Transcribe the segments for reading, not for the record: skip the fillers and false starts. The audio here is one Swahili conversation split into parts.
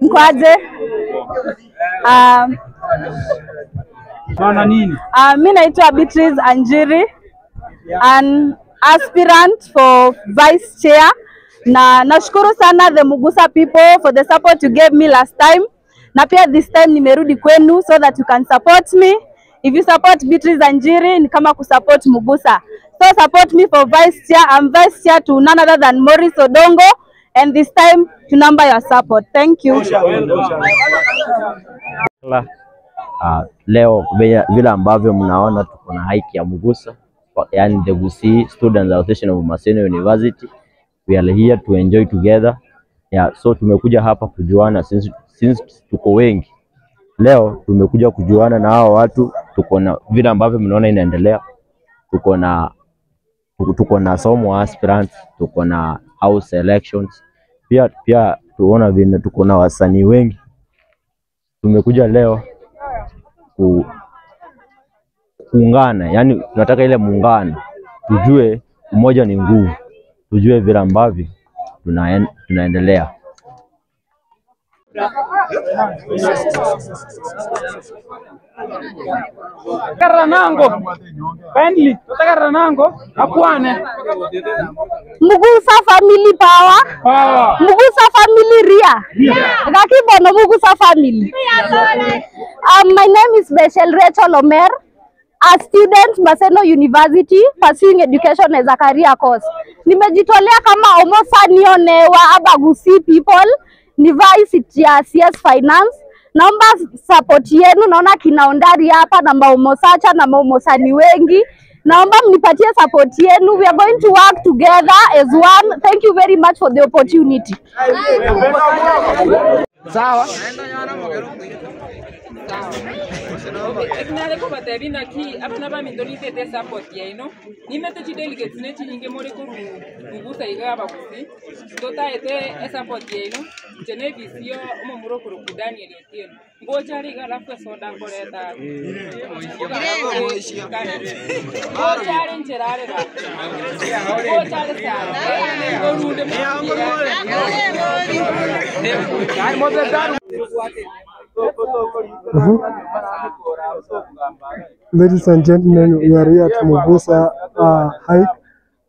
Mkwaje? Mimi naitwa Beatrice Anjiri, an aspirant for vice chair. Na nashukuru sana the Mugusa people for the support you gave me last time. Na pia this time nimerudi kwenu so that you can support me. If you support Beatrice Anjiri, ni kama kusupport Mugusa. So support me for vice chair. I'm vice chair to none other than Morris Odongo, and this time to number your support. Thank you. Leo vile ambavyo mnaona tuko na hike ya Mugusa, yani the Gusii Students Association of Maseno University. We are here to enjoy together. So tumekuja hapa kujuana since tuko wengi. Leo tumekuja kujuana na hao watu, tuko na vile ambavyo mnaona inaendelea. Tuko na somo aspirants, tuko na house elections. Pia tuona vile tuko na wasanii wengi. Tumekuja leo kuungana, yani tunataka ile muungano. Tujue umoja ni nguvu. Tujue vile ambavyo tunaendelea. Karanango Bentley Karanango Akwane Mugusa family power. Mugusa family ria. Gakibono Mugusa family. My name is Rachel Omer, a student Maseno University pursuing education as a career course. Nimejitolea kama omosa nione wa Abagusi people ni vice ya CS Finance. Naomba support yenu, naona kina Ondari hapa na Maumosacha na Maumosani wengi. Naomba mnipatie support yenu. We are going to work together as one. Thank you very much for the opportunity. Sawa. Eknale ko baterina ki apna ba mindoni te support ya ino nimete chi delegates ne chi inge more ko Mugusa iga ba kusi tota ete support ya ino jene visio mo muro ko Daniel Otieno ngoja ri ga lafu soda koreta ngoja ri ncherare ga ngoja ri sa ngorude Ladies and gentlemen, we are here at Mugusa hike,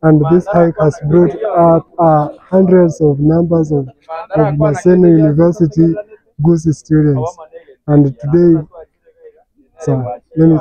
and this hike has brought up hundreds of numbers of Maseno University Gusii students. And today, so let me